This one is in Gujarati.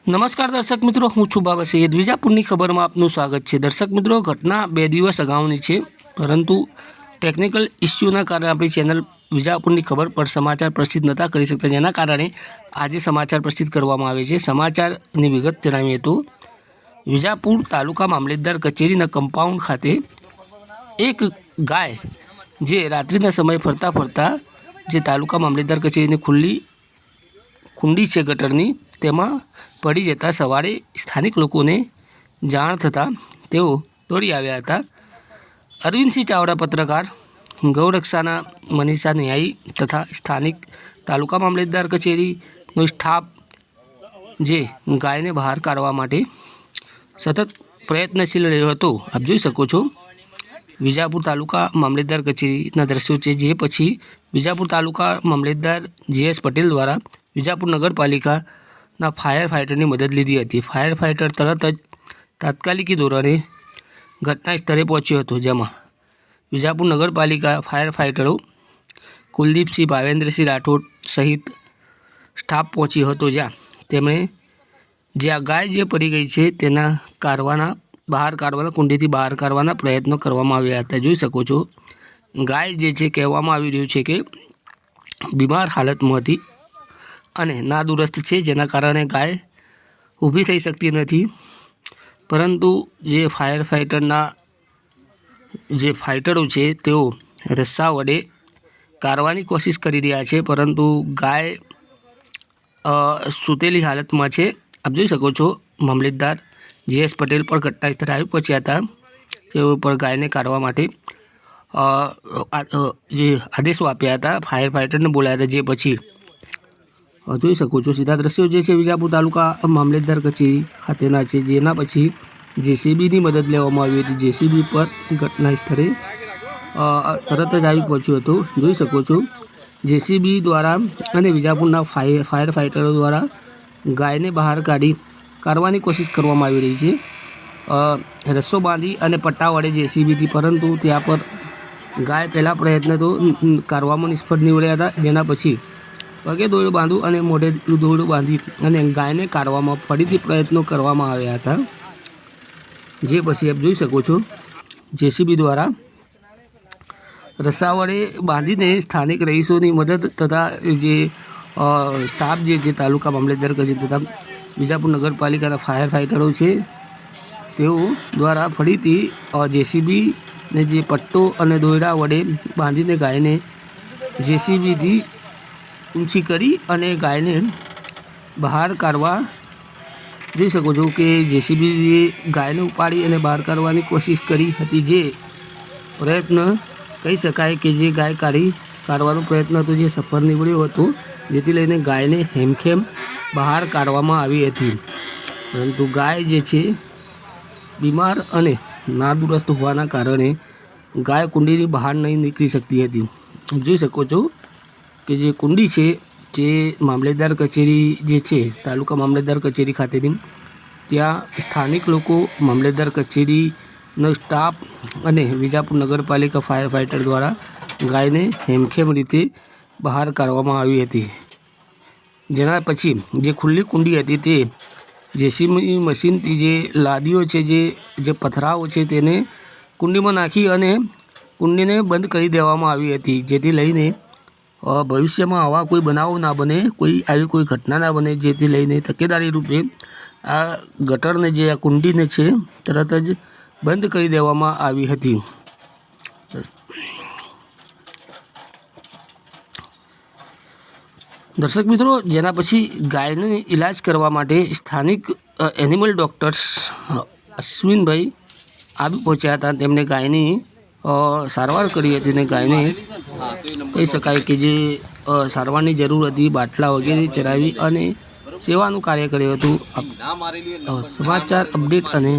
નમસ્કાર દર્શક મિત્રો, હું છું બાબા સૈયદ. વિજાપુરની ખબરમાં આપનું સ્વાગત છે. દર્શક મિત્રો, ઘટના 2 દિવસ અગાઉની છે, પરંતુ ટેકનિકલ ઇસ્યુના કારણે આપણી ચેનલ વિજાપુરની ખબર પર સમાચાર પ્રસિદ્ધ નહોતા કરી શકતા, જેના કારણે આજે સમાચાર પ્રસિદ્ધ કરવામાં આવે છે. સમાચારની વિગત જણાવીએ તો વિજાપુર તાલુકા મામલેદાર કચેરીના કમ્પાઉન્ડ ખાતે એક ગાય જે રાત્રિના સમયે ફરતા જે તાલુકા મામલેદાર કચેરીની ખુંડી છે ગટરની, તેમાં પડી જતાં સવારે સ્થાનિક લોકોને જાણ થતાં તેઓ દોડી આવ્યા હતા. અરવિંદસિંહ ચાવડા પત્રકાર, ગૌરક્ષાના મનીષા ન્યાયી તથા સ્થાનિક તાલુકા મામલેદાર કચેરીનો સ્ટાફ જે ગાયને બહાર કાઢવા માટે સતત પ્રયત્નશીલ રહ્યો હતો. આપ જોઈ શકો છો વિજાપુર તાલુકા મામલેદાર કચેરીના દ્રશ્યો છે, જે પછી વિજાપુર તાલુકા મામલેદાર GS પટેલ દ્વારા વિજાપુર નગરપાલિકાના ફાયર ફાઇટરની મદદ લીધી હતી. ફાયર ફાઇટર તરત જ તાત્કાલિકી ધોરણે ઘટના સ્થળે પહોંચ્યો હતો, જેમાં વિજાપુર નગરપાલિકા ફાયર ફાઇટરો કુલદીપસિંહ, ભાવેન્દ્રસિંહ રાઠોડ સહિત સ્ટાફ પહોંચ્યો હતો, જ્યાં તેમણે જે આ ગાય જે પડી ગઈ છે તેના કુંડીથી બહાર કાઢવાના પ્રયત્નો કરવામાં આવ્યા હતા. જોઈ શકો છો ગાય જે છે કહેવામાં આવી રહ્યું છે કે બીમાર હાલતમાં હતી અને નાદુરસ્ત છે, જેના કારણે ગાય ઊભી થઈ શકતી નથી. પરંતુ જે ફાયર ફાઇટરના જે ફાઇટરો છે તેઓ રસ્સા વડે કાઢવાની કોશિશ કરી રહ્યા છે, પરંતુ ગાય સૂતેલી હાલતમાં છે. આપ જોઈ શકો છો મામલેદાર GS પટેલ પણ ઘટના સ્થળે આવી પહોંચ્યા હતા. તેઓ પર ગાયને કાઢવા માટે જે આદેશો આપ્યા હતા, ફાયર ફાઇટરને બોલાયા હતા. જે પછી જોઈ શકો છો સીધા દ્રશ્યો જે છે વિજાપુર તાલુકા મામલેદાર કચેરી ખાતેના છે, જેના પછી JCBની મદદ લેવામાં આવી હતી. JCB પર ઘટના સ્થળે તરત જ આવી પહોંચ્યું હતું. જોઈ શકો છો JCB દ્વારા અને વિજાપુરના ફાયર ફાઇટરો દ્વારા ગાયને બહાર કાઢવાની કોશિશ કરવામાં આવી રહી છે, રસ્સો બાંધી અને પટ્ટા વડે JCBથી. પરંતુ ત્યાં પર ગાય પહેલાં પ્રયત્ન તો કાઢવામાં નિષ્ફળ નીવડ્યા હતા, જેના પછી પગે દોરડું બાંધવું અને મોઢે દોરડું બાંધી અને ગાયને કાઢવામાં ફરીથી પ્રયત્નો કરવામાં આવ્યા હતા. જે પછી આપ જોઈ શકો છો JCB દ્વારા રસ્સા વડે બાંધીને સ્થાનિક રહીશોની મદદ તથા જે સ્ટાફ જે છે તાલુકા મામલેદાર કચેરી તથા વિજાપુર નગરપાલિકાના ફાયર ફાઇટરો છે તેઓ દ્વારા ફરીથી JCBને જે પટ્ટો અને દોરડા વડે બાંધીને ગાયને JCBથી ઊંચી કરી અને ગાયને બહાર કાઢવા જોઈ શકો છો કે JCB ગાયને ઉપાડી અને બહાર કાઢવાની કોશિશ કરી હતી. જે પ્રયત્ન કહી શકાય કે જે ગાય કાઢવાનો પ્રયત્ન હતો જે સફળ નીવડ્યો હતો, જેથી લઈને ગાયને હેમખેમ બહાર કાઢવામાં આવી હતી. પરંતુ ગાય જે છે બીમાર અને નાદુરસ્ત હોવાના કારણે ગાય કુંડીની બહાર નહીં નીકળી શકતી હતી. જોઈ શકો છો કે જે કુંડી છે જે મામલેદાર કચેરી જે છે તાલુકા મામલેદાર કચેરી ખાતેની, ત્યાં સ્થાનિક લોકો, મામલેદાર કચેરીનો સ્ટાફ અને વિજાપુર નગરપાલિકા ફાયર ફાઇટર દ્વારા ગાયને હેમખેમ રીતે બહાર કાઢવામાં આવી હતી. જેના પછી જે ખુલ્લી કુંડી હતી તે JCB મશીનથી જે લાદીઓ છે, જે પથરાઓ છે તેને કુંડીમાં નાખી અને કુંડીને બંધ કરી દેવામાં આવી હતી, જેથી લઈને ભવિષ્યમાં આવા કોઈ બનાવો ના બને, આવી કોઈ ઘટના ના બને. જેથી લઈને તકેદારી રૂપે આ ગટરને જે આ કુંડીને છે તરત જ બંધ કરી દેવામાં આવી હતી. દર્શક મિત્રો, જેના પછી ગાયનો ઇલાજ કરવા માટે સ્થાનિક એનિમલ ડૉક્ટર્સ અશ્વિનભાઈ આવી પહોંચ્યા હતા. તેમણે ગાયની સારવાર કરી હતી અને ગાયને કહી શકાય કે જે સારવારની જરૂર હતી બાટલા વગેરે ચડાવી અને સેવાનું કાર્ય કર્યું હતું. સમાચાર અપડેટ અને